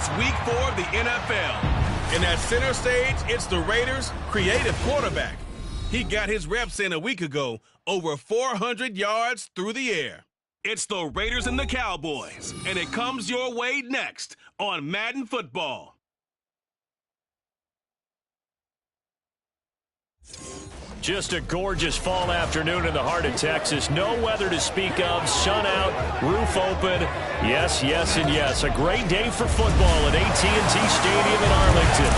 It's week 4 of the NFL. And at center stage, it's the Raiders' creative quarterback. He got his reps in a week ago, over 400 yards through the air. It's the Raiders and the Cowboys, and it comes your way next on Madden Football. Just a gorgeous fall afternoon in the heart of Texas. No weather to speak of. Sun out, roof open. Yes, yes, and yes. A great day for football at AT&T Stadium in Arlington.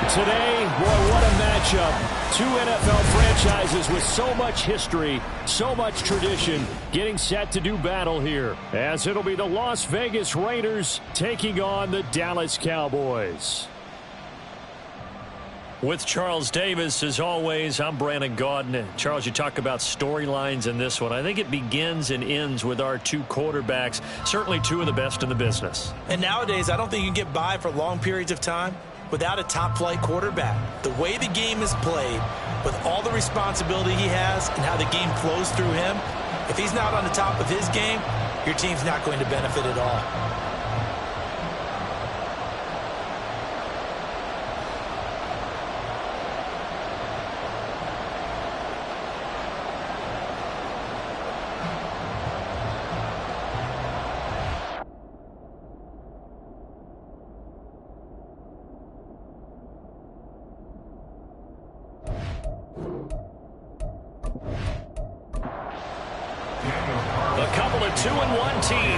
Today, boy, what a matchup. Two NFL franchises with so much history, so much tradition, getting set to do battle here. As it'll be the Las Vegas Raiders taking on the Dallas Cowboys. With Charles Davis, as always, I'm Brandon Gaudin. Charles, you talk about storylines in this one. I think it begins and ends with our two quarterbacks, certainly two of the best in the business. And nowadays, I don't think you can get by for long periods of time without a top-flight quarterback. The way the game is played, with all the responsibility he has and how the game flows through him, if he's not on the top of his game, your team's not going to benefit at all.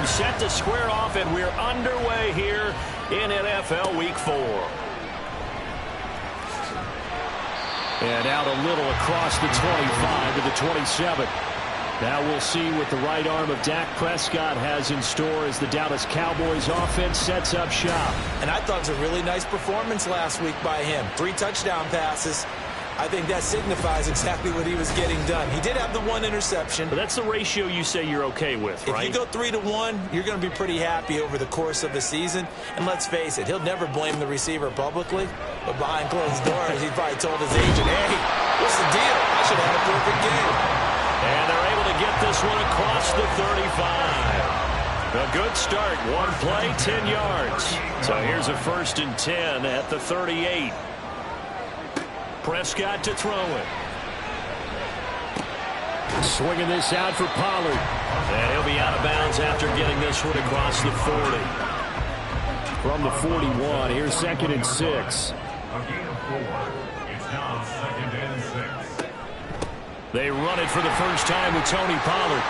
Set to square off, and we're underway here in NFL Week 4. And out a little across the 25 to the 27. Now we'll see what the right arm of Dak Prescott has in store as the Dallas Cowboys offense sets up shop. And I thought it was a really nice performance last week by him. 3 touchdown passes. I think that signifies exactly what he was getting done. He did have the 1 interception. But that's the ratio you say you're okay with, right? If you go 3-to-1, you're going to be pretty happy over the course of the season. And let's face it, he'll never blame the receiver publicly. But behind closed doors, he probably told his agent, hey, what's the deal? I should have had a perfect game. And they're able to get this one across the 35. A good start. 1 play, 10 yards. So here's a 1st and 10 at the 38. Prescott to throw it. Swinging this out for Pollard. And he'll be out of bounds after getting this one across the 40. From the 41, here's 2nd and 6. A gain of 4. It's now 2nd and 6. They run it for the first time with Tony Pollard.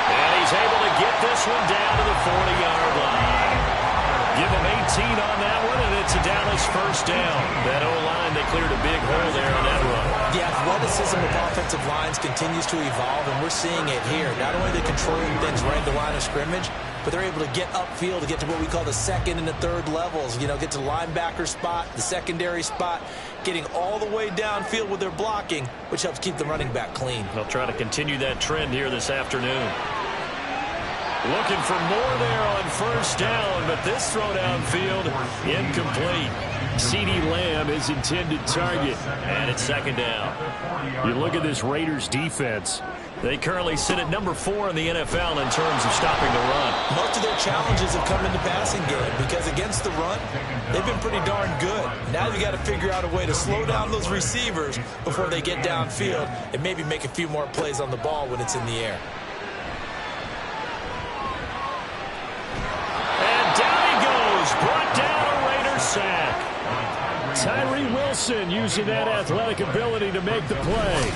And he's able to get this one down to the 40-yard line. Give him 18 on that one, and it's a Dallas 1st down. That O-line, they cleared a big hole there on that run. The athleticism of offensive lines continues to evolve, and we're seeing it here. Not only are they controlling things right at the line of scrimmage, but they're able to get upfield to get to what we call the 2nd and the 3rd levels. You know, get to the linebacker spot, the secondary spot, getting all the way downfield with their blocking, which helps keep the running back clean. They'll try to continue that trend here this afternoon. Looking for more there on 1st down, but this throw downfield incomplete. CeeDee Lamb is intended target, and it's 2nd down. You look at this Raiders defense. They currently sit at number 4 in the NFL in terms of stopping the run. Most of their challenges have come in the passing game because against the run, they've been pretty darn good. Now you got to figure out a way to slow down those receivers before they get downfield and maybe make a few more plays on the ball when it's in the air. Brought down a Raiders sack. Tyree Wilson using that athletic ability to make the play.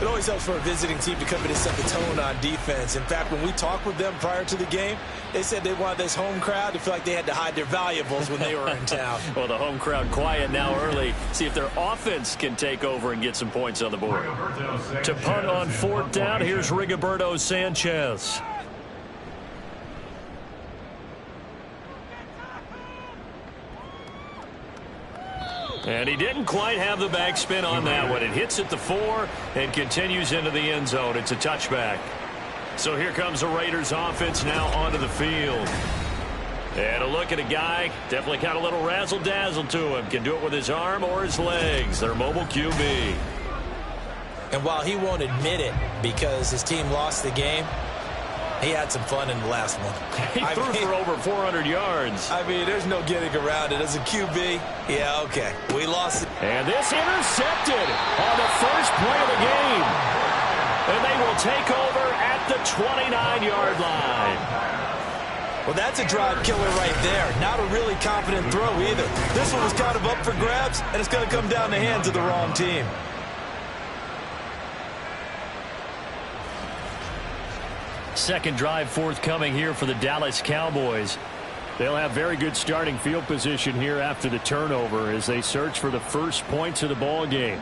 It always helps for a visiting team to come in and set the tone on defense. In fact, when we talked with them prior to the game, they said they wanted this home crowd to feel like they had to hide their valuables when they were in town. Well, the home crowd quiet now early. See if their offense can take over and get some points on the board. To punt on 4th down, here's Rigoberto Sanchez. And he didn't quite have the backspin on that one. It hits at the 4 and continues into the end zone. It's a touchback. So here comes the Raiders offense now onto the field. And a look at a guy, definitely got a little razzle-dazzle to him. Can do it with his arm or his legs. Their mobile QB. And while he won't admit it because his team lost the game, He had some fun in the last one. He threw for over 400 yards. I mean, there's no getting around it. As a QB, yeah, okay. We lost it. And this intercepted on the first play of the game. And they will take over at the 29-yard line. Well, that's a drive killer right there. Not a really confident throw either. This one was kind of up for grabs, and it's going to come down the hands of the wrong team. Second drive forthcoming here for the Dallas Cowboys. They'll have very good starting field position here after the turnover as they search for the first points of the ball game.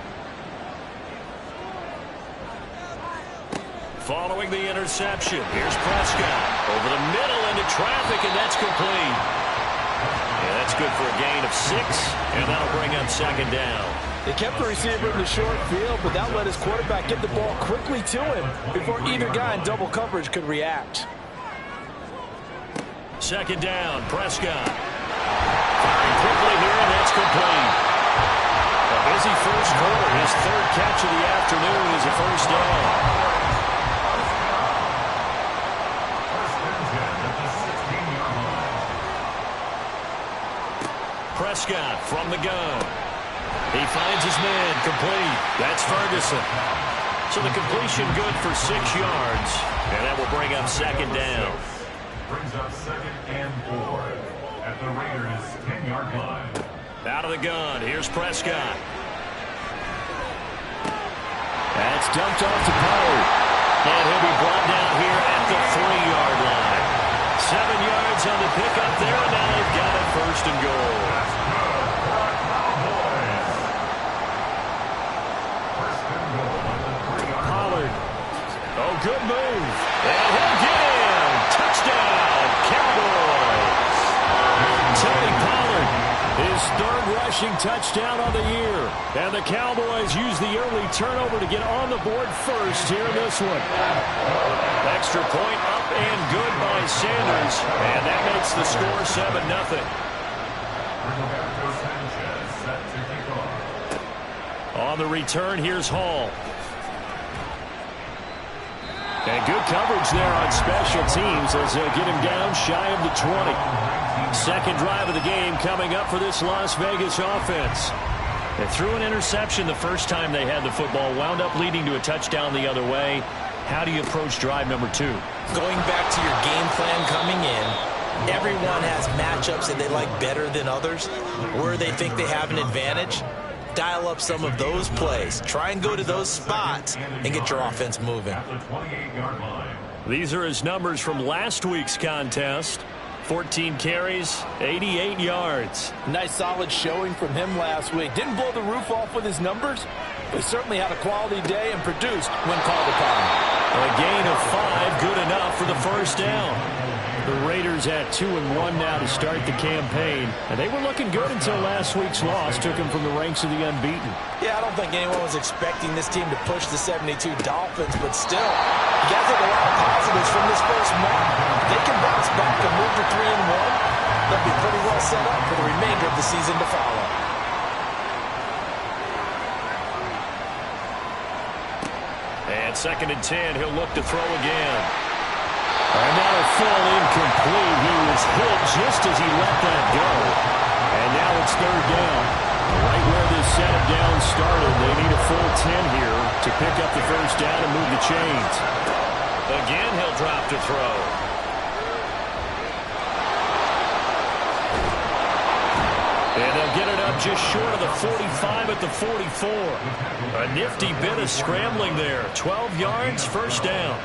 Following the interception, here's Prescott over the middle into traffic, and that's complete. Yeah, that's good for a gain of 6, and that'll bring up second down. They kept the receiver in the short field, but that let his quarterback get the ball quickly to him before either guy in double coverage could react. Second down, Prescott. Firing quickly here, and that's complete. A busy first quarter. His third catch of the afternoon is a first down. Prescott from the gun. He finds his man, complete. That's Ferguson. So the completion good for 6 yards, and that will bring up second down. Brings up 2nd and 4 at the Raiders' 10-yard line. Out of the gun, here's Prescott. That's dumped off to Pollard. And he'll be brought down here at the 3-yard line. 7 yards on the pickup there, and now they've got it first and goal. Oh, good move. And he'll get in. Touchdown, Cowboys. Tony Pollard, his third rushing touchdown on the year. And the Cowboys use the early turnover to get on the board first here in this one. Extra point up and good by Sanders. And that makes the score 7-0. On the return, here's Hall. And good coverage there on special teams as they'll get him down shy of the 20. Second drive of the game coming up for this Las Vegas offense. They threw an interception the first time they had the football, wound up leading to a touchdown the other way. How do you approach drive number 2? Going back to your game plan coming in, everyone has matchups that they like better than others, where they think they have an advantage. Dial up some of those plays. Try and go to those spots and get your offense moving. These are his numbers from last week's contest. 14 carries, 88 yards. Nice solid showing from him last week. Didn't blow the roof off with his numbers, but certainly had a quality day and produced when called upon. A gain of 5, good enough for the first down. The Raiders at 2-1 now to start the campaign. And they were looking good until last week's loss took them from the ranks of the unbeaten. Yeah, I don't think anyone was expecting this team to push the 72 Dolphins, but still, you got to take a lot of positives from this first month. If they can bounce back and move to 3-1, they'll be pretty well set up for the remainder of the season to follow. And 2nd and 10, he'll look to throw again. And that'll fall incomplete. He was hit just as he let that go. And now it's 3rd down. Right where this setup down started, they need a full 10 here to pick up the first down and move the chains. Again, he'll drop to throw. And they'll get it up just short of the 45 at the 44. A nifty bit of scrambling there. 12 yards, first down.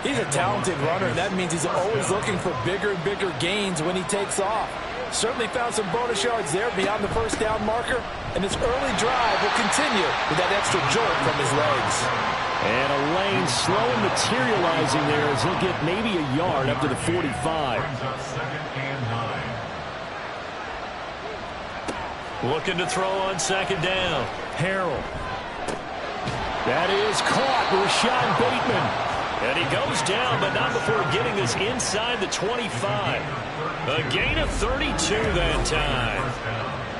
He's a talented runner, and that means he's always looking for bigger and bigger gains when he takes off. Certainly found some bonus yards there beyond the first down marker, and his early drive will continue with that extra jolt from his legs. And a lane slowly materializing there as he'll get maybe a yard up to the 45. Looking to throw on 2nd down. Harrell. That is caught. Rashad Bateman. And he goes down, but not before getting this inside the 25. A gain of 32 that time.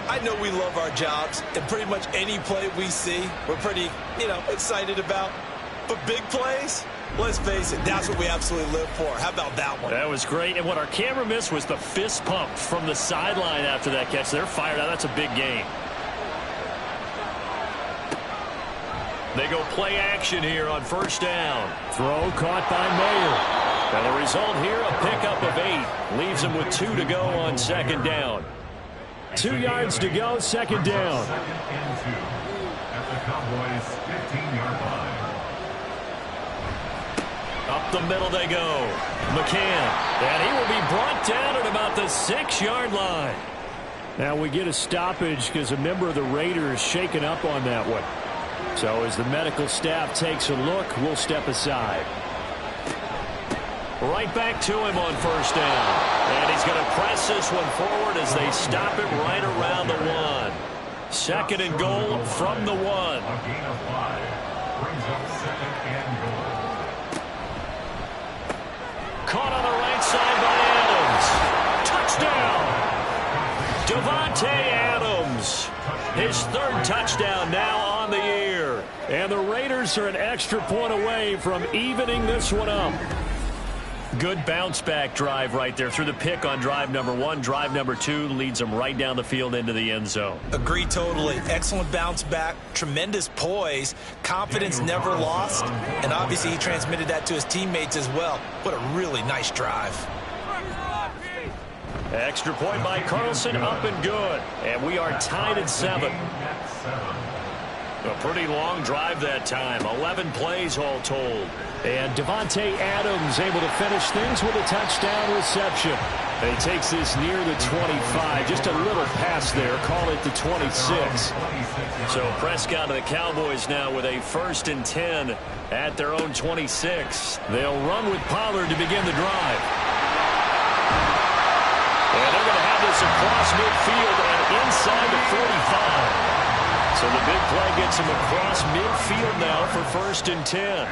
I know we love our jobs, and pretty much any play we see, we're pretty, excited about. But big plays, Let's face it, that's what we absolutely live for. How about that one? That was great. And what our camera missed was the fist pump from the sideline after that catch. They're fired out. That's a big gain. They go play action here on first down. Throw caught by Mayer. And the result here, a pickup of 8. Leaves him with 2 to go on second down. 2 yards to go, second down. Second and 2 at the Cowboys' 15-yard line. Up the middle they go. McCann. And he will be brought down at about the 6-yard line. Now we get a stoppage because a member of the Raiders shaken up on that one. So as the medical staff takes a look, we'll step aside. Right back to him on first down. And he's going to press this one forward as they stop it right around the 1. Second and goal from the 1. A gain of 5 brings up second and goal. Caught on the right side by Adams. Touchdown! Davante Adams. His 3rd touchdown now on the year. And the Raiders are an extra point away from evening this one up. Good bounce-back drive right there through the pick on drive number 1. Drive number 2 leads them right down the field into the end zone. Agree totally. Excellent bounce back, tremendous poise, confidence never lost, and obviously he transmitted that to his teammates as well. What a really nice drive. Extra point by Carlson, up and good. And we are tied at 7. A pretty long drive that time. 11 plays all told. And Davante Adams able to finish things with a touchdown reception. And he takes this near the 25. Just a little pass there. Call it the 26. So Prescott and the Cowboys now with a 1st and 10 at their own 26. They'll run with Pollard to begin the drive. And they're going to have this across midfield and inside the 45. So the big play gets him across midfield now for 1st and 10.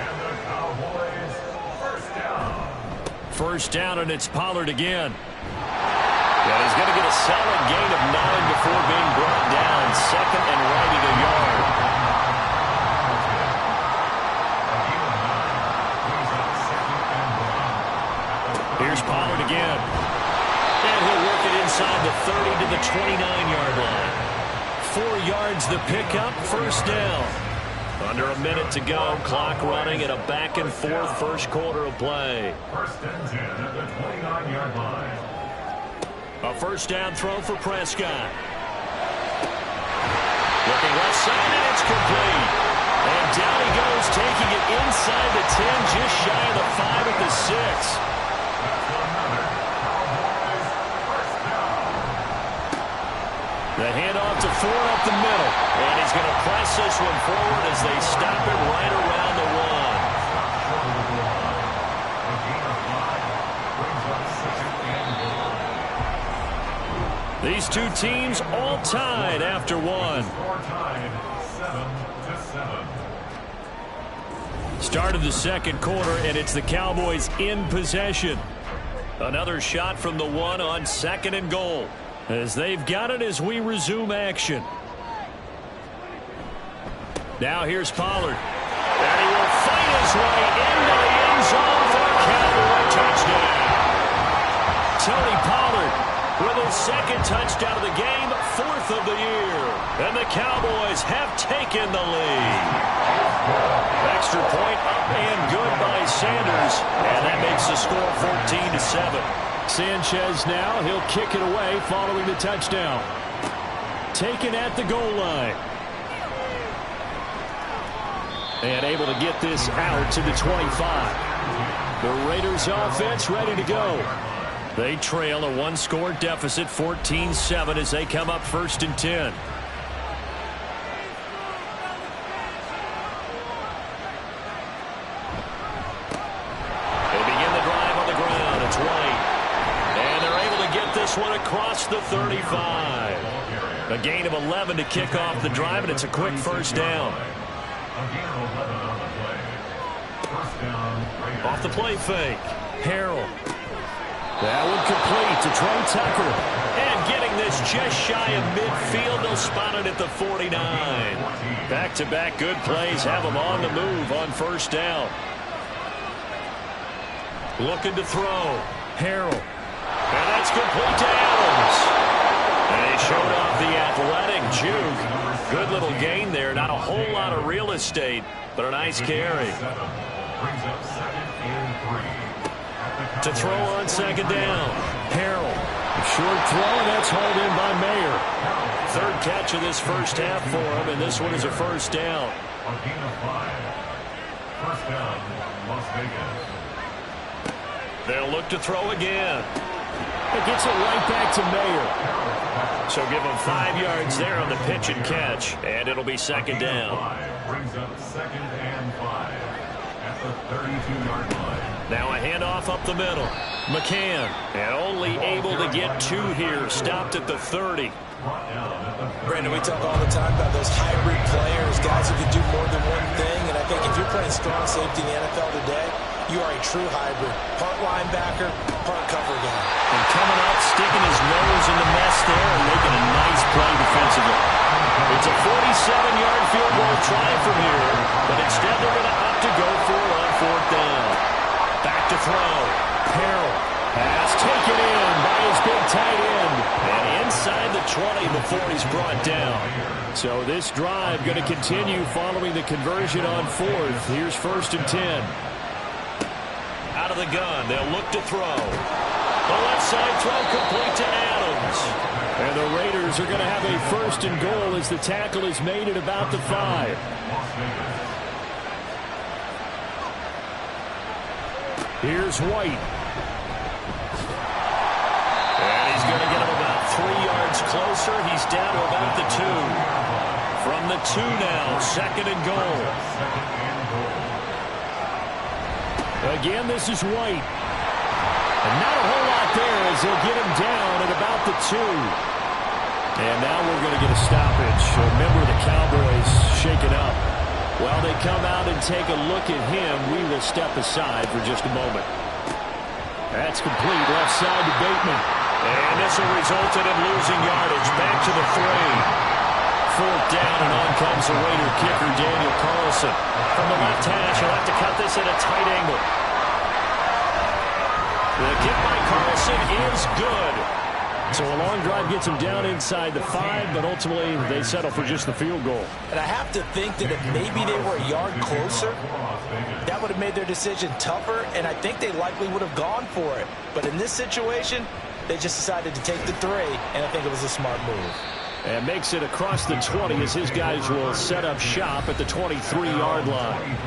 First down, and it's Pollard again. And he's going to get a solid gain of 9 before being brought down. Second and right at a yard. Here's Pollard again. And he'll work it inside the 30 to the 29-yard line. 4 yards the pickup, first down. Under a minute to go, clock running, and a back-and-forth first quarter of play. 1st and 10 at the 29-yard line. A first down throw for Prescott. Looking left side, and it's complete. And down he goes, taking it inside the 10, just shy of the 5 at the 6. The handoff to Ford up the middle. And he's going to press this one forward as they stop it right around the 1. These two teams all tied after 1. Start of the second quarter, and it's the Cowboys in possession. Another shot from the 1 on 2nd and goal. As they've got it as we resume action. Now here's Pollard. And he will fight his way into the end zone for a Cowboy touchdown. Tony Pollard with his 2nd touchdown of the game, 4th of the year. And the Cowboys have taken the lead. Extra point up and good by Sanders. And that makes the score 14-7. Sanchez now, he'll kick it away following the touchdown. Taken at the goal line. And able to get this out to the 25. The Raiders offense ready to go. They trail a 1-score deficit, 14-7 as they come up 1st and 10. One across the 35. A gain of 11 to kick off the drive, and it's a quick first down. Off the play fake. Harrell. That one complete to Trey Tucker. And getting this just shy of midfield. They'll spot it at the 49. Back-to-back good plays have them on the move on first down. Looking to throw. Harrell. And that's complete to Adams. And he showed off the athletic juke. Good little gain there. Not a whole lot of real estate, but a nice carry. To throw on second down. Harrell. A short throw, and that's hauled in by Mayer. Third catch of this first half for him, and this one is a first down. First down, Las Vegas. They'll look to throw again. It gets it right back to Mayer. So give him 5 yards there on the pitch and catch, and it'll be second down. Brings up second and 5 at the 32-yard line. Now a handoff up the middle. McCann, and only able to get 2 here. Stopped at the 30. Brandon, we talk all the time about those hybrid players, guys who can do more than one thing. And I think if you're playing strong safety in the NFL today, you are a true hybrid. Part linebacker, part cover guy. And coming up, sticking his nose in the mess there and making a nice play defensively. It's a 47-yard field goal try from here, but instead they're going to opt to go for it on fourth down. Back to throw. Harrell has taken in by his big tight end. And inside the 20 before he's brought down. So this drive going to continue following the conversion on fourth. Here's first and 10. Out of the gun, they'll look to throw. The left side throw complete to Adams. And the Raiders are going to have a first and goal as the tackle is made at about the 5. Here's White. And he's going to get him about 3 yards closer. He's down to about the 2. From the 2 now, second and goal. Again, this is White. And not a whole lot there as he'll get him down at about the 2. And now we're going to get a stoppage. Remember, the Cowboys shaken up. While they come out and take a look at him, we will step aside for just a moment. That's complete. Left side to Bateman. And this will result in him losing yardage. Back to the 3. Fourth down, and on comes the Raider kicker, Daniel Carlson. From the left hash, he'll have to cut this at a tight angle. The kick by Carlson is good. So a long drive gets him down inside the 5, but ultimately they settle for just the field goal. And I have to think that if maybe they were a yard closer, that would have made their decision tougher, and I think they likely would have gone for it. But in this situation, they just decided to take the 3, and I think it was a smart move. And makes it across the 20 as his guys will set up shop at the 23-yard line.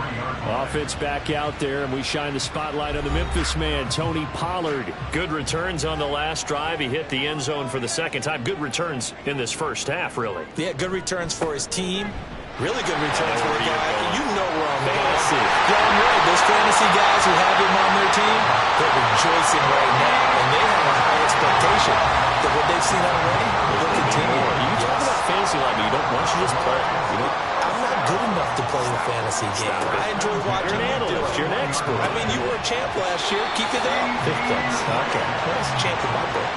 Offense back out there, and we shine the spotlight on the Memphis man, Tony Pollard. Good returns on the last drive. He hit the end zone for the second time. Good returns in this first half, really. Yeah, good returns for his team. Really good returns for the guy. You know where I'm fantasy. Yeah, I'm right. Those fantasy guys who have him on their team, they're rejoicing right now, and they have a high expectation that what they've seen already will continue. You talk about fantasy like me. You don't want you just play. You know, I'm not good enough to play a fantasy game. I enjoy watching you do it. You're an expert. I mean, you were a champ last year. Keep it up. Fifth place. Okay. That's a champ in my book.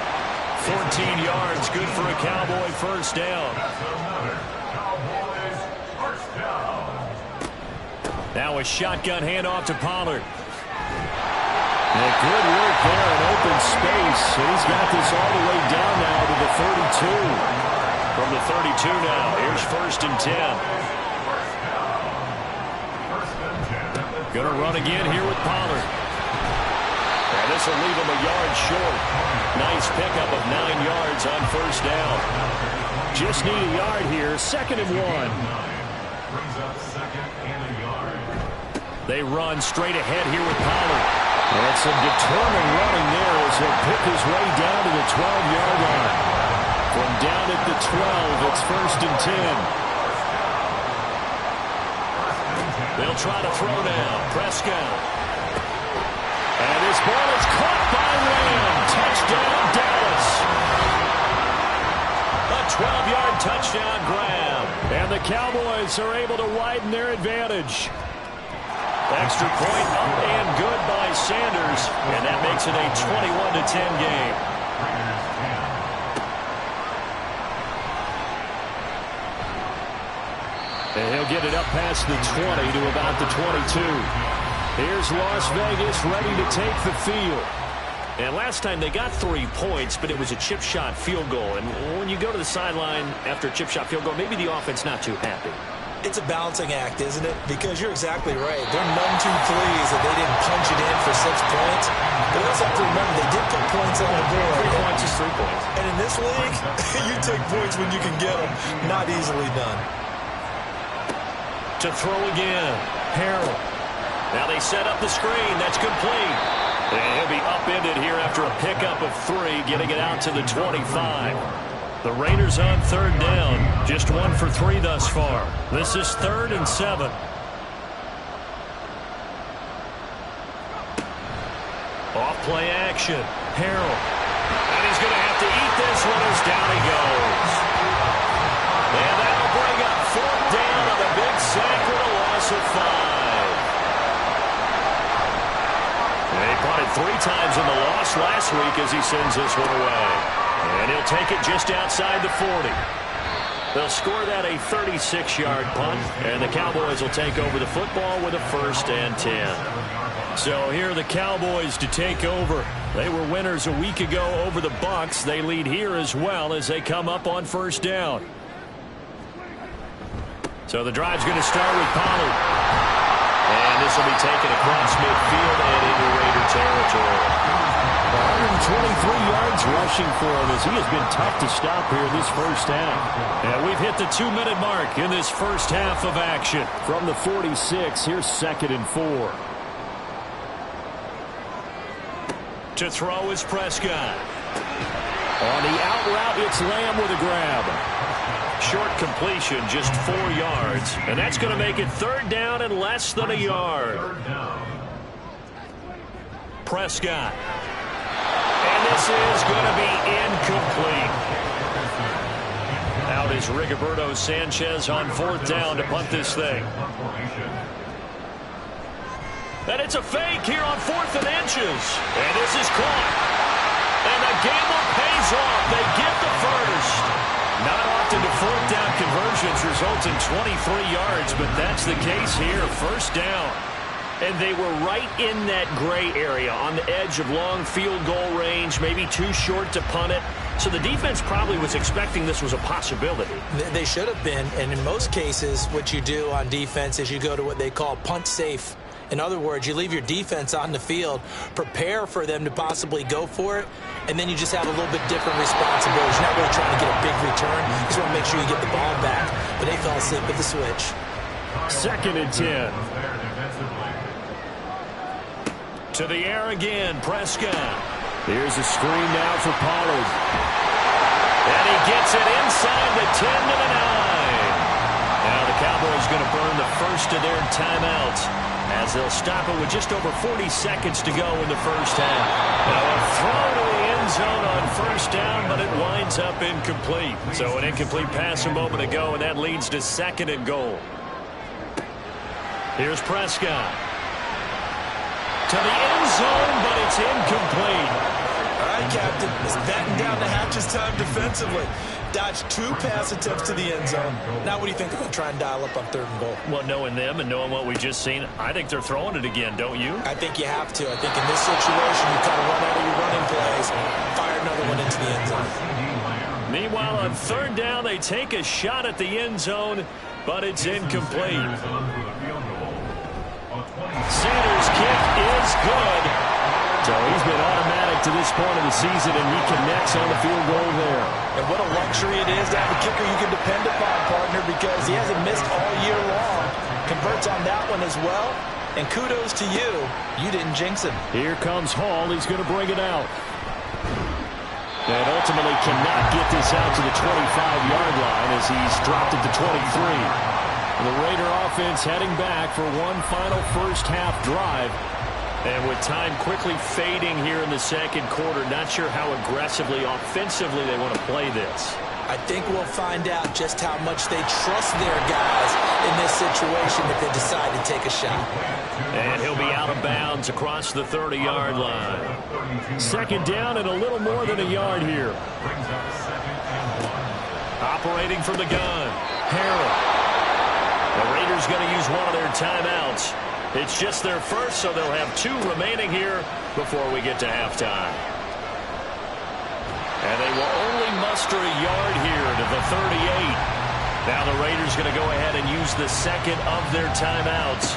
14 yards. Good for a Cowboy first down. Now a shotgun handoff to Pollard. And good work there in open space. He's got this all the way down now to the 32. From the 32 now, here's first and 10. Gonna run again here with Pollard. And this will leave him a yard short. Nice pickup of 9 yards on first down. Just need a yard here, second and 1. They run straight ahead here with Pollard. And some determined running there as he'll pick his way down to the 12-yard line. From down at the 12, it's first and 10. They'll try to throw now. Prescott. And this ball is caught by Lamb. Touchdown, Dallas. A 12-yard touchdown grab. And the Cowboys are able to widen their advantage. Extra point up and good by Sanders. And that makes it a 21-10 game. And he'll get it up past the 20 to about the 22. Here's Las Vegas ready to take the field. And last time they got 3 points, but it was a chip shot field goal. And when you go to the sideline after a chip shot field goal, maybe the offense not too happy. It's a balancing act, isn't it? Because you're exactly right. They're none too pleased that they didn't punch it in for 6 points. But you also have to remember, they did put points on the board. 3 points is 3 points. And in this league, you take points when you can get them. Not easily done. To throw again, Harrell. Now they set up the screen. That's complete. And he'll be upended here after a pickup of 3, getting it out to the 25. The Raiders on 3rd down. Just 1 for 3 thus far. This is 3rd and 7. Off play action. Harrell. And he's going to have to eat this one as down he goes. And that'll bring up 4th down on the big sack with a loss of 5. They punted 3 times in the loss last week as he sends this one away. And he'll take it just outside the 40. They'll score that a 36-yard punt, and the Cowboys will take over the football with a 1st and 10. So here are the Cowboys to take over. They were winners a week ago over the Bucs. They lead here as well as they come up on 1st down. So the drive's going to start with Pollard. And this will be taken across midfield and into Raider territory. 123 yards rushing for him as he has been tough to stop here this first half. And we've hit the 2-minute mark in this first half of action. From the 46, here's 2nd and 4. To throw is Prescott. On the out route, it's Lamb with a grab. Short completion, just 4 yards. And that's going to make it 3rd down and less than a yard. Prescott. And this is going to be incomplete. Out is Rigoberto Sanchez on 4th down to punt this thing. And it's a fake here on 4th and inches. And this is caught. And the gamble pays off. They get the first. Not often do 4th down conversions result in 23 yards, but that's the case here. 1st down. And they were right in that gray area on the edge of long field goal range, maybe too short to punt it. So the defense probably was expecting this was a possibility. They should have been, and in most cases, what you do on defense is you go to what they call punt safe. In other words, you leave your defense on the field, prepare for them to possibly go for it, and then you just have a little bit different responsibilities. You're not really trying to get a big return. You just want to make sure you get the ball back. But they fell asleep with the switch. 2nd and 10. To the air again, Prescott. Here's a screen now for Pollard. And he gets it inside the 10 to the 9. Now the Cowboys going to burn the first of their timeouts as they'll stop it with just over 40 seconds to go in the first half. Now a throw to the end zone on 1st down, but it winds up incomplete. So an incomplete pass a moment ago, and that leads to 2nd and goal. Here's Prescott. To the end zone, but it's incomplete. All right, Captain. It's batten down the hatches time defensively. Dodged 2 pass attempts to the end zone. Now what do you think they're going to try and dial up on 3rd and goal? Well, knowing them and knowing what we just seen, I think they're throwing it again, don't you? I think you have to. I think in this situation, you kind of run out of your running plays, fire another one into the end zone. Meanwhile, on 3rd down, they take a shot at the end zone, but it's incomplete. Sanders' kick is good. So he's been automatic to this point of the season, and he connects on the field goal there. And what a luxury it is to have a kicker you can depend upon, partner, because he hasn't missed all year long. Converts on that one as well. And kudos to you. You didn't jinx him. Here comes Hall. He's going to bring it out. And ultimately cannot get this out to the 25-yard line as he's dropped it to 23. The Raider offense heading back for one final first half drive. And with time quickly fading here in the 2nd quarter, not sure how aggressively, offensively they want to play this. I think we'll find out just how much they trust their guys in this situation if they decide to take a shot. And he'll be out of bounds across the 30-yard line. 2nd down and a little more than a yard here. Operating from the gun, Harrell. The Raiders going to use one of their timeouts. It's just their first, so they'll have 2 remaining here before we get to halftime. And they will only muster a yard here to the 38. Now the Raiders going to go ahead and use the second of their timeouts.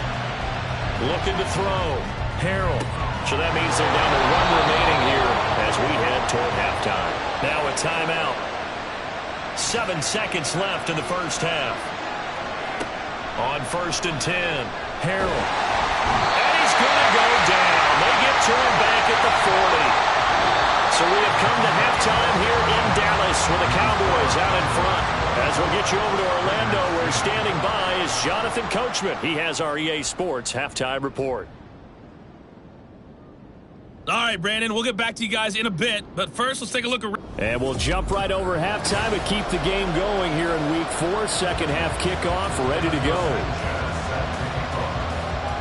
Looking to throw. Harrell. So that means they're down to 1 remaining here as we head toward halftime. Now a timeout. 7 seconds left in the first half. On 1st and 10. Harrell. And he's going to go down. They get to him back at the 40. So we have come to halftime here in Dallas with the Cowboys out in front. As we'll get you over to Orlando, where standing by is Jonathan Coachman. He has our EA Sports halftime report. All right, Brandon, we'll get back to you guys in a bit. But first, let's take a look around. And we'll jump right over halftime and keep the game going here in Week 4. Second half kickoff, ready to go.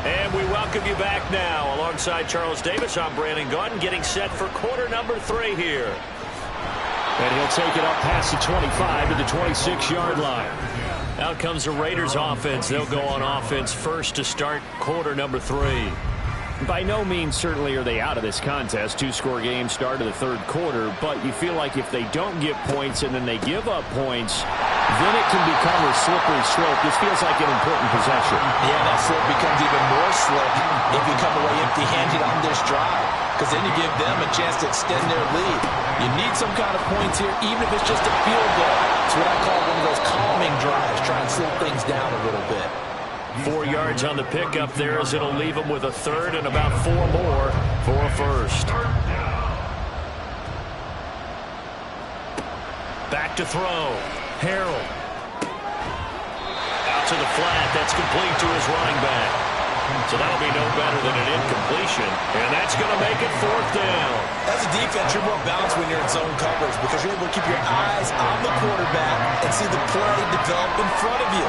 And we welcome you back now. Alongside Charles Davis, I'm Brandon Gaudin, getting set for quarter number 3 here. And he'll take it up past the 25 to the 26-yard line. Out comes the Raiders offense. They'll go on offense first to start quarter number 3. By no means certainly are they out of this contest. 2-score game start of the 3rd quarter, but you feel like if they don't get points and then they give up points, then it can become a slippery slope. This feels like an important possession. Yeah, that slope becomes even more slick if you come away empty-handed on this drive, because then you give them a chance to extend their lead. You need some kind of points here, even if it's just a field goal. It's what I call one of those calming drives, try and slow things down a little bit. 4 yards on the pickup there as it'll leave them with a 3rd and about 4 more for a first. Back to throw. Harrell. Out to the flat. That's complete to his running back. So that'll be no better than an incompletion. And that's going to make it 4th down. As a defense, you're more balanced when you're in zone coverage because you're able to keep your eyes on the quarterback and see the play develop in front of you.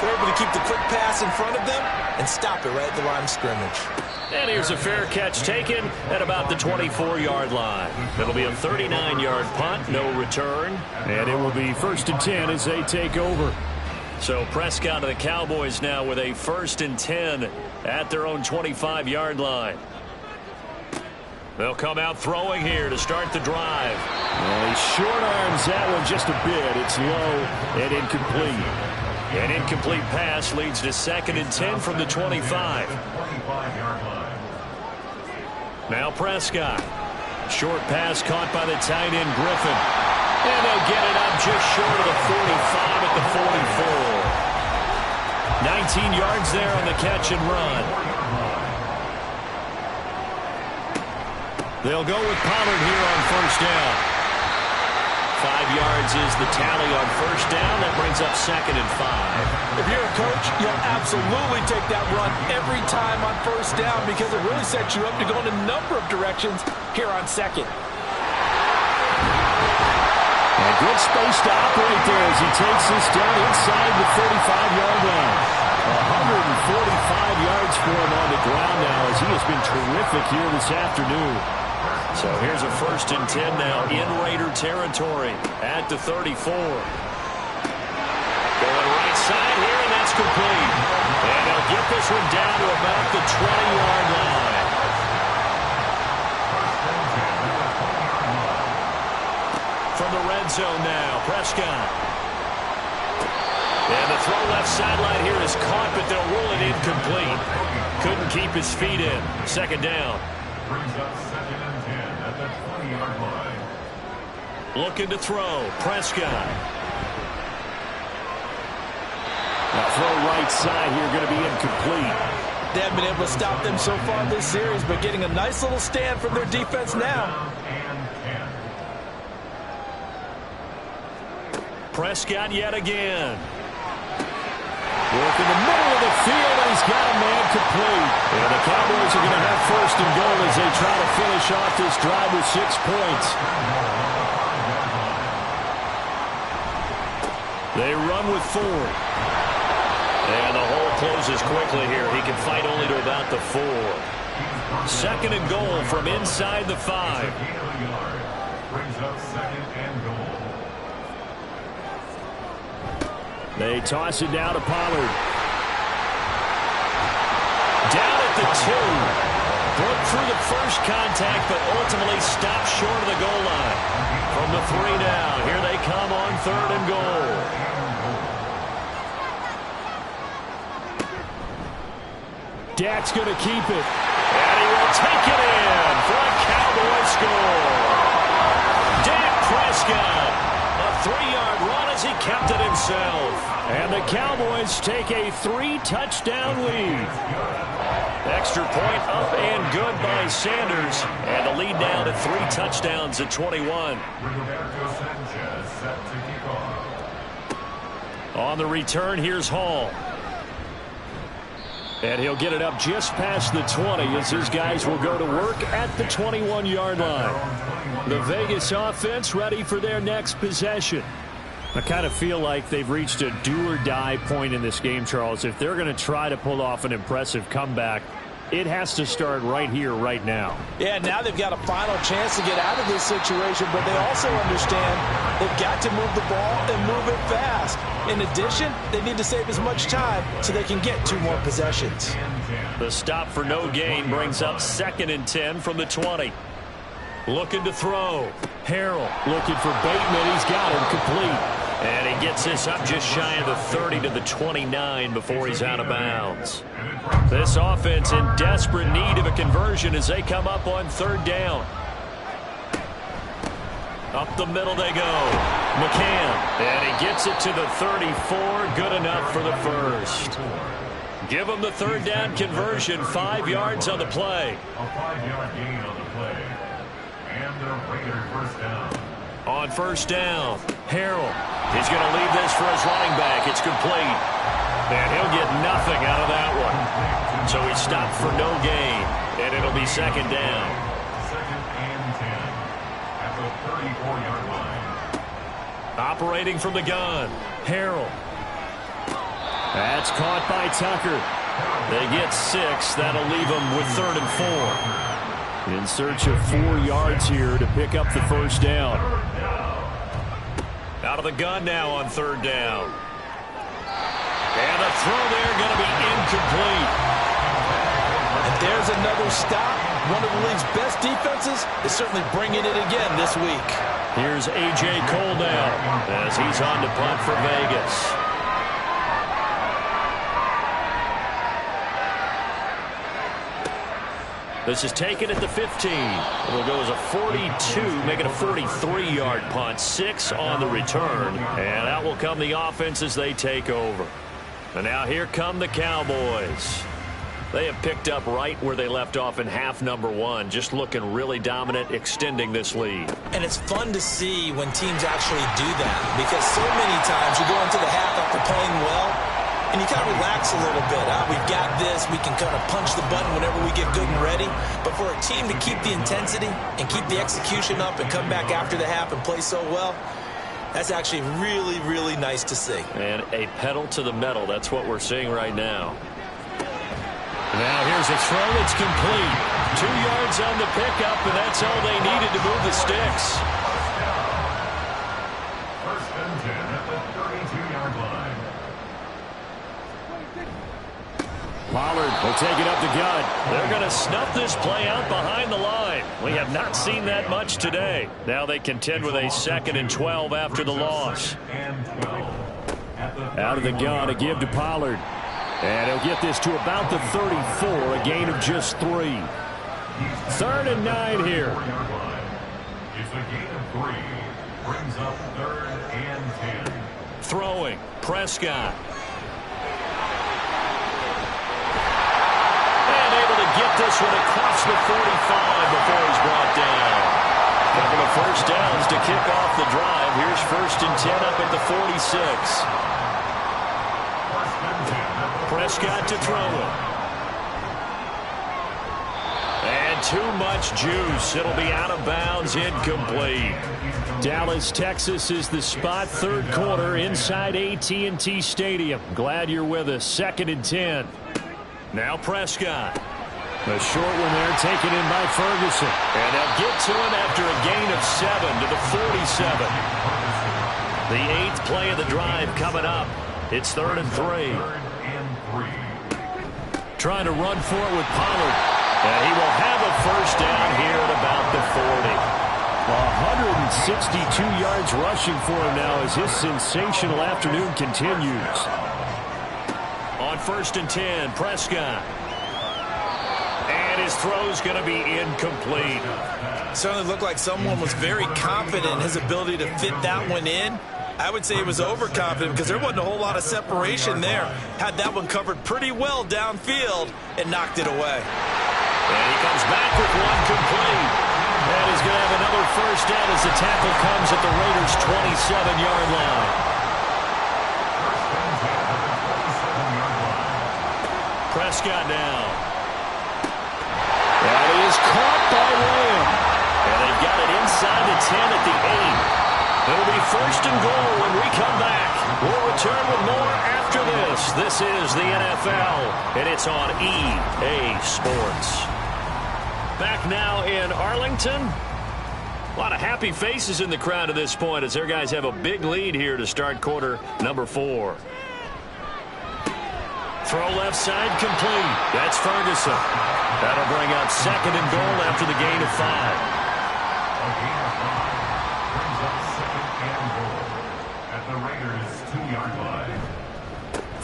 They're able to keep the quick pass in front of them and stop it right at the line of scrimmage. And here's a fair catch taken at about the 24-yard line. It'll be a 39-yard punt, no return. And it will be 1st and 10 as they take over. So Prescott of the Cowboys now with a 1st and 10 at their own 25-yard line. They'll come out throwing here to start the drive. Well, he short arms that one just a bit. It's low and incomplete. An incomplete pass leads to 2nd and 10 from the 25. Now Prescott. Short pass caught by the tight end Griffin. And they'll get it up just short of the 45 at the 44. 19 yards there on the catch and run. They'll go with Pollard here on 1st down. 5 yards is the tally on 1st down. That brings up 2nd and 5. If you're a coach, you'll absolutely take that run every time on 1st down because it really sets you up to go in a number of directions here on 2nd. A good space to operate there as he takes this down inside the 35-yard line. 145 yards for him on the ground now as he has been terrific here this afternoon. So here's a 1st and 10 now in Raider territory at the 34. Going right side here, and that's complete. And they'll get this one down to about the 20-yard line. From the red zone now, Prescott. And the throw left sideline here is caught, but they'll rule it incomplete. Couldn't keep his feet in. 2nd down. Brings up 2nd and 10 at the 20-yard line. Looking to throw. Prescott. Now throw right side here going to be incomplete. They haven't been able to stop them so far this series, but getting a nice little stand from their defense now. Prescott yet again. Work in the middle of the field, and he's got a man complete. And the Cowboys are going to have 1st and goal as they try to finish off this drive with 6 points. They run with 4. And the hole closes quickly here. He can fight only to about the 4. 2nd and goal from inside the 5. Brings up 2nd and goal. They toss it down to Pollard. Down at the 2. Broke through the first contact, but ultimately stopped short of the goal line. From the 3 now, here they come on 3rd and goal. Dak's going to keep it. And he will take it in for a Cowboy score. Dak Prescott, a 3-yard run as he kept it himself. And the Cowboys take a 3-touchdown lead. Extra point up and good by Sanders. And the lead now to 3 touchdowns at 21. On the return, here's Hall. And he'll get it up just past the 20 as his guys will go to work at the 21-yard line. The Vegas offense ready for their next possession. I kind of feel like they've reached a do-or-die point in this game, Charles. If they're going to try to pull off an impressive comeback, it has to start right here, right now. Yeah, now they've got a final chance to get out of this situation, but they also understand they've got to move the ball and move it fast. In addition, they need to save as much time so they can get 2 more possessions. The stop for no gain brings up 2nd and 10 from the 20. Looking to throw. Harrell looking for Bateman. He's got him complete. And he gets this up just shy of the 30 to the 29 before he's out of bounds. This offense in desperate need of a conversion as they come up on 3rd down. Up the middle they go. McCann. And he gets it to the 34. Good enough for the first. Give him the 3rd down conversion. 5 yards on the play. A 5-yard gain on the play. And the Raiders first down. On 1st down, Harrell. He's going to leave this for his running back. It's complete. And he'll get nothing out of that one. So he stopped for no gain. And it'll be 2nd down. 2nd and 10 at the 34-yard line. Operating from the gun, Harrell. That's caught by Tucker. They get 6. That'll leave them with 3rd and 4. In search of 4 yards here to pick up the 1st down. Out of the gun now on 3rd down. And the throw there going to be incomplete. And there's another stop. One of the league's best defenses is certainly bringing it again this week. Here's A.J. Cole now as he's on to punt for Vegas. This is taken at the 15. It'll go as a 42, making a 43-yard punt. 6 on the return. And out will come the offense as they take over. And now here come the Cowboys. They have picked up right where they left off in half number 1. Just looking really dominant, extending this lead. And it's fun to see when teams actually do that. Because so many times you go into the half after playing well, and you kind of relax a little bit. We've got this. We can kind of punch the button whenever we get good and ready. But for a team to keep the intensity and keep the execution up and come back after the half and play so well, that's actually really, really nice to see. And a pedal to the metal. That's what we're seeing right now. Now here's a throw that's complete. 2 yards on the pickup, and that's all they needed to move the sticks. 1st and 10 at the 32-yard line. Pollard will take it up the gut. They're going to snuff this play out behind the line. We have not seen that much today. Now they contend with a 2nd and 12 after the loss. Out of the gun, a give to Pollard. And he'll get this to about the 34, a gain of just 3. 3rd and 9 here. It's a gain of 3. Brings up 3rd and 10. Throwing, Prescott. Get this one across the 45 before he's brought down. Couple of 1st downs to kick off the drive. Here's 1st and 10 up at the 46. Prescott to throw it. And too much juice. It'll be out of bounds, incomplete. Dallas, Texas is the spot. 3rd quarter inside AT&T Stadium. Glad you're with us. 2nd and 10. Now Prescott. A short one there taken in by Ferguson. And they'll get to him after a gain of 7 to the 47. The 8th play of the drive coming up. It's 3rd and 3. trying to run for it with Pollard. And he will have a first down here at about the 40. 162 yards rushing for him now as his sensational afternoon continues. On 1st and 10, Prescott. And his throw's going to be incomplete. Certainly looked like someone was very confident in his ability to fit that one in. I would say he was overconfident because there wasn't a whole lot of separation there. Had that one covered pretty well downfield and knocked it away. And he comes back with one complete. And he's going to have another first down as the tackle comes at the Raiders' 27-yard line. Prescott now. And he is caught by Lamb. And they've got it inside the 10 at the 8. It'll be 1st and goal when we come back. We'll return with more after this. This is the NFL, and it's on EA Sports. Back now in Arlington. A lot of happy faces in the crowd at this point as their guys have a big lead here to start quarter number 4. Throw left side complete. That's Ferguson. That'll bring up 2nd and goal after the gain of 5.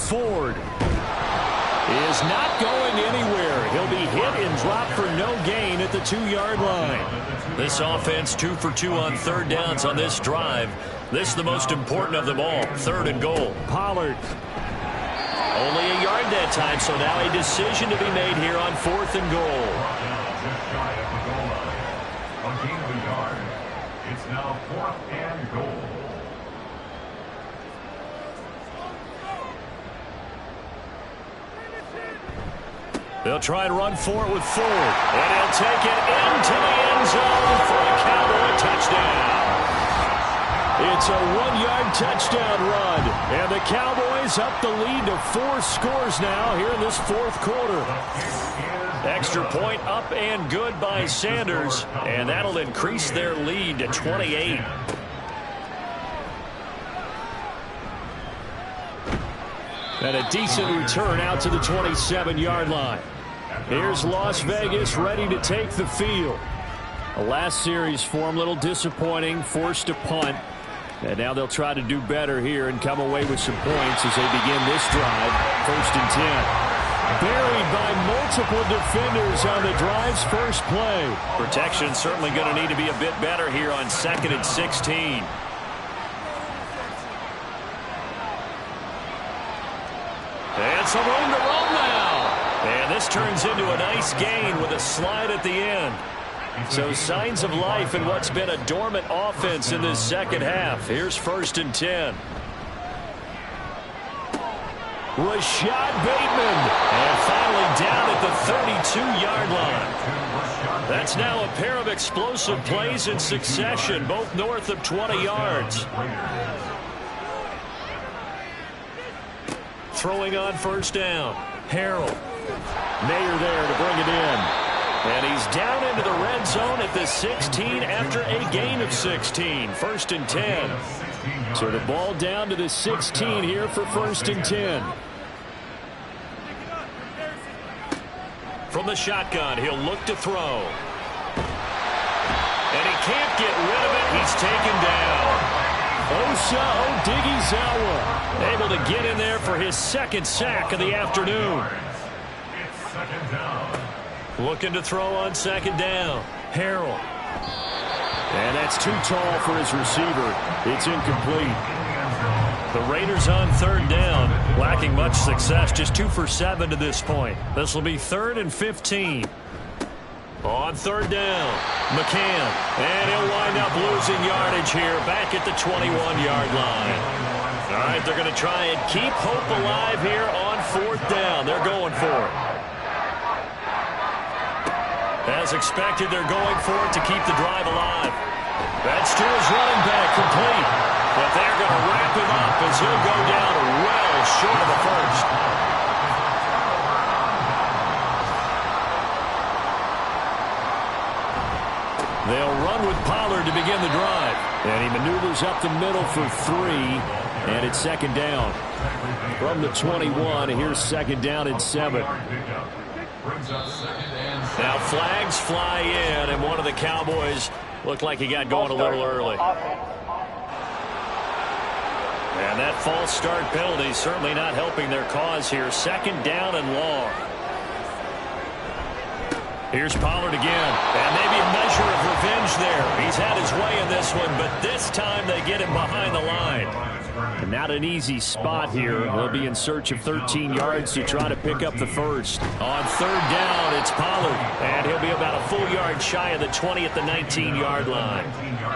Ford is not going anywhere. He'll be hit and dropped for no gain at the 2-yard line. This offense 2 for 2 on 3rd downs on this drive. This is the most important of them all. 3rd and goal. Pollard. Only a yard that time, so now a decision to be made here on 4th and goal. Just shy of the goal line. A gain of a yard. It's now 4th and goal. They'll try and run for it with Ford. And he'll take it into the end zone for a Cowboy touchdown. It's a 1-yard touchdown run. And the Cowboys up the lead to 4 scores now here in this 4th quarter. Extra point up and good by Sanders. And that'll increase their lead to 28. And a decent return out to the 27-yard line. Here's Las Vegas ready to take the field. The last series for them, a little disappointing, forced a punt. And now they'll try to do better here and come away with some points as they begin this drive. 1st and 10. Buried by multiple defenders on the drive's first play. Protection certainly going to need to be a bit better here on 2nd and 16. And some room to roam now. And this turns into a nice gain with a slide at the end. So signs of life in what's been a dormant offense in this second half. Here's 1st and 10. Rashad Bateman. And finally down at the 32-yard line. That's now a pair of explosive plays in succession, both north of 20 yards. Throwing on 1st down. Harrell. Mayer there to bring it in. And he's down into the red zone at the 16 after a gain of 16. 1st and 10. So the ball down to the 16 here for 1st and 10. From the shotgun, he'll look to throw. And he can't get rid of it. He's taken down. Osa Odighizuwa able to get in there for his 2nd sack of the afternoon. It's 2nd down. Looking to throw on 2nd down. Harrell. And that's too tall for his receiver. It's incomplete. The Raiders on 3rd down, lacking much success, just 2 for 7 to this point. This will be 3rd and 15. On 3rd down, McCann. And he'll wind up losing yardage here back at the 21-yard line. All right, they're going to try and keep hope alive here on 4th down. They're going for it. As expected, they're going for it to keep the drive alive. That's to his running back, complete. But they're going to wrap him up as he'll go down well short of the 1st. They'll run with Pollard to begin the drive. And he maneuvers up the middle for 3. And it's 2nd down. from the 21. Here's 2nd down and 7. Now flags fly in, and one of the Cowboys looked like he got going a little early. And that false start penalty certainly not helping their cause here. 2nd down and long. Here's Pollard again, and maybe a measure of revenge there. He's had his way in this one, but this time they get him behind the line. And not an easy spot here. They'll be in search of 13 yards to try to pick up the first. On 3rd down, it's Pollard, and he'll be about a full yard shy of the 20 at the 19-yard line.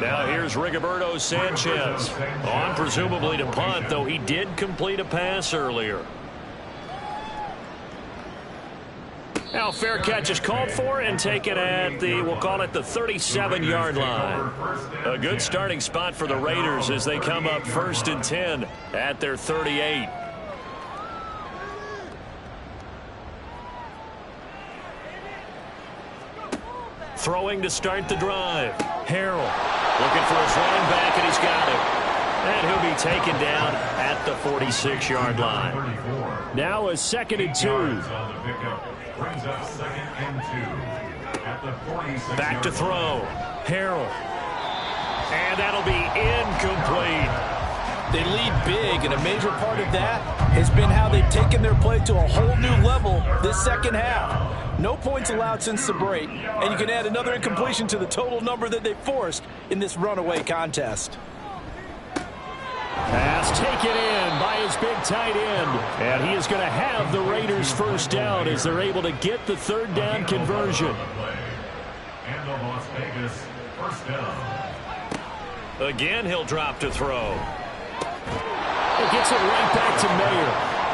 Now here's Rigoberto Sanchez, on presumably to punt, though he did complete a pass earlier. Now fair catch is called for and taken at the, we'll call it the 37-yard line. A good starting spot for the Raiders as they come up 1st and 10 at their 38. Throwing to start the drive. Harrell looking for his running back, and he's got it. And he'll be taken down at the 46-yard line. Now a 2nd and 2. Brings up 2nd and 2 at the 46. Back to throw. Harrell. And that'll be incomplete. They lead big, and a major part of that has been how they've taken their play to a whole new level this 2nd half. No points allowed since the break, and you can add another incompletion to the total number that they forced in this runaway contest. Pass taken in by his big tight end. And he is going to have the Raiders 1st down as they're able to get the 3rd down conversion. And the Las Vegas 1st down. Again, he'll drop to throw. He gets it right back to Mayer.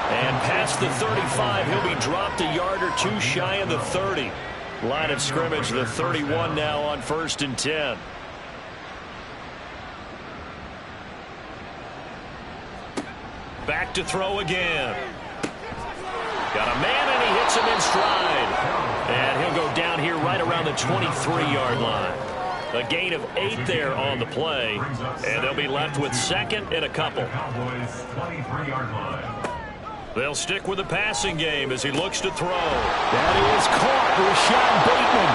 And past the 35, he'll be dropped a yard or two shy of the 30. Line of scrimmage, the 31 now on 1st and 10. Back to throw again. Got a man, and he hits him in stride. And he'll go down here right around the 23-yard line. A gain of 8 there on the play. And they'll be left with 2nd and a couple. They'll stick with the passing game as he looks to throw. That is caught. Rashad Bateman.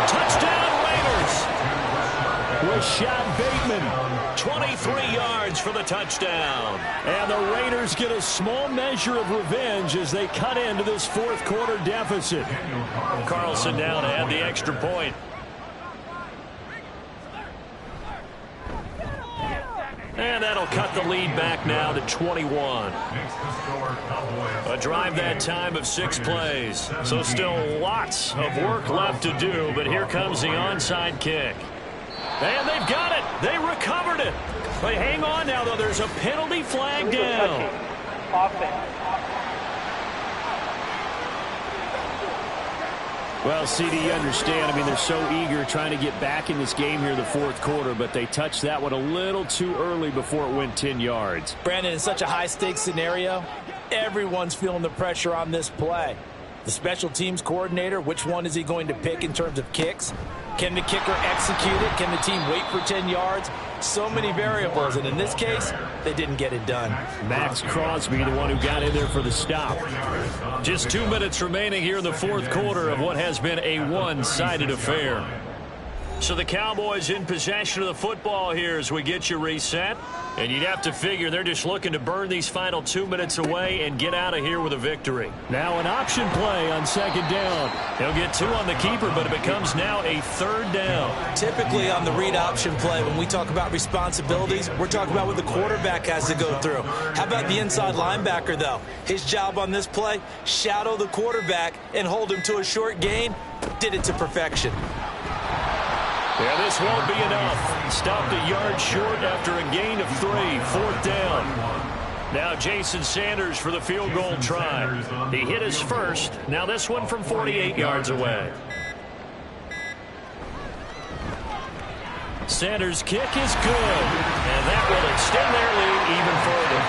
Touchdown, Raiders. Rashad Bateman. 23 yards for the touchdown. And the Raiders get a small measure of revenge as they cut into this 4th quarter deficit. Carlson now to add the extra point. And that'll cut the lead back now to 21. A drive that time of 6 plays. So still lots of work left to do, but here comes the onside kick. And they've got it. They recovered it. But hang on now, though. There's a penalty flag down. Well, CD, you understand. I mean, they're so eager trying to get back in this game here in the 4th quarter, but they touched that one a little too early before it went 10 yards. Brandon, in such a high-stakes scenario, everyone's feeling the pressure on this play. The special teams coordinator, which one is he going to pick in terms of kicks? Can the kicker execute it? Can the team wait for 10 yards? So many variables, and in this case, they didn't get it done. Max Crosby, the one who got in there for the stop. Just 2 minutes remaining here in the 4th quarter of what has been a one-sided affair. So the Cowboys in possession of the football here as we get you reset. And you'd have to figure they're just looking to burn these final 2 minutes away and get out of here with a victory. Now an option play on 2nd down. He'll get 2 on the keeper, but it becomes now a 3rd down. Typically on the read option play, when we talk about responsibilities, we're talking about what the quarterback has to go through. How about the inside linebacker, though? His job on this play, shadow the quarterback and hold him to a short gain. Did it to perfection. Yeah, this won't be enough. Stopped a yard short after a gain of 3. 4th down. Now Jason Sanders for the field goal try. He hit his first. Now this one from 48 yards away. Sanders' kick is good. And that will extend their lead even further.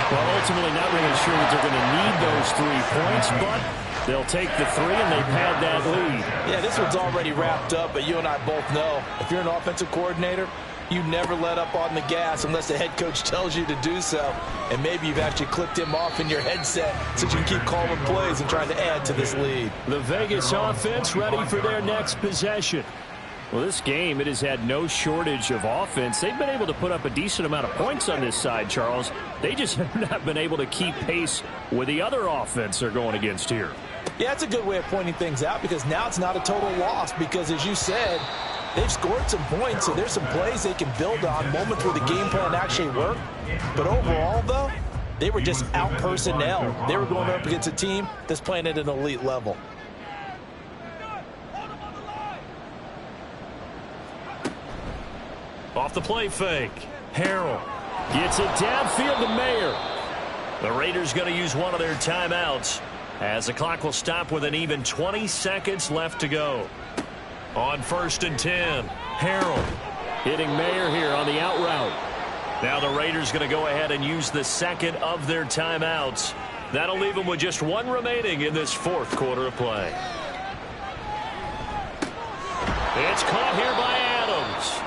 Well, ultimately not really sure that they're going to need those 3 points, but they'll take the 3 and they've had that lead. Yeah, this one's already wrapped up, but you and I both know if you're an offensive coordinator, You never let up on the gas unless the head coach tells you to do so. And maybe you've actually clicked him off in your headset so you can keep calling plays and trying to add to this lead. The Vegas offense ready for their next possession. Well, this game, it has had no shortage of offense. They've been able to put up a decent amount of points on this side, Charles. They just have not been able to keep pace with the other offense they're going against here. Yeah, that's a good way of pointing things out because now it's not a total loss because, as you said, they've scored some points, so there's some plays they can build on, moments where the game plan actually worked. But overall, though, they were just out-personnel. They were going up against a team that's playing at an elite level. Off the play fake. Harrell gets it downfield to Mayer. The Raiders going to use one of their timeouts as the clock will stop with an even 20 seconds left to go. On 1st and 10, Harrell hitting Mayer here on the out route. Now the Raiders going to go ahead and use the second of their timeouts. That'll leave them with just one remaining in this fourth quarter of play. It's caught here by Adams.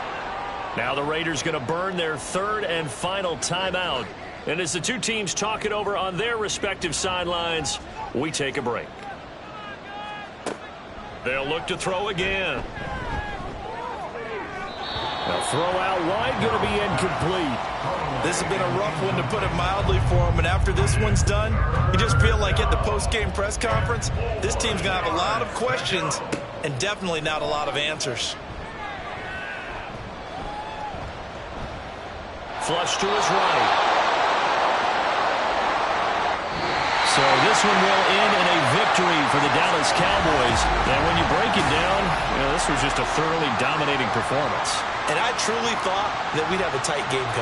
Now the Raiders going to burn their third and final timeout. And as the two teams talk it over on their respective sidelines, we take a break. They'll look to throw again. The throw out wide going to be incomplete. This has been a rough one, to put it mildly, for him. And after this one's done, you just feel like at the post-game press conference, this team's going to have a lot of questions and definitely not a lot of answers. Flush to his right. So this one will end in a victory for the Dallas Cowboys. And when you break it down, this was just a thoroughly dominating performance. And I truly thought that we'd have a tight game coming.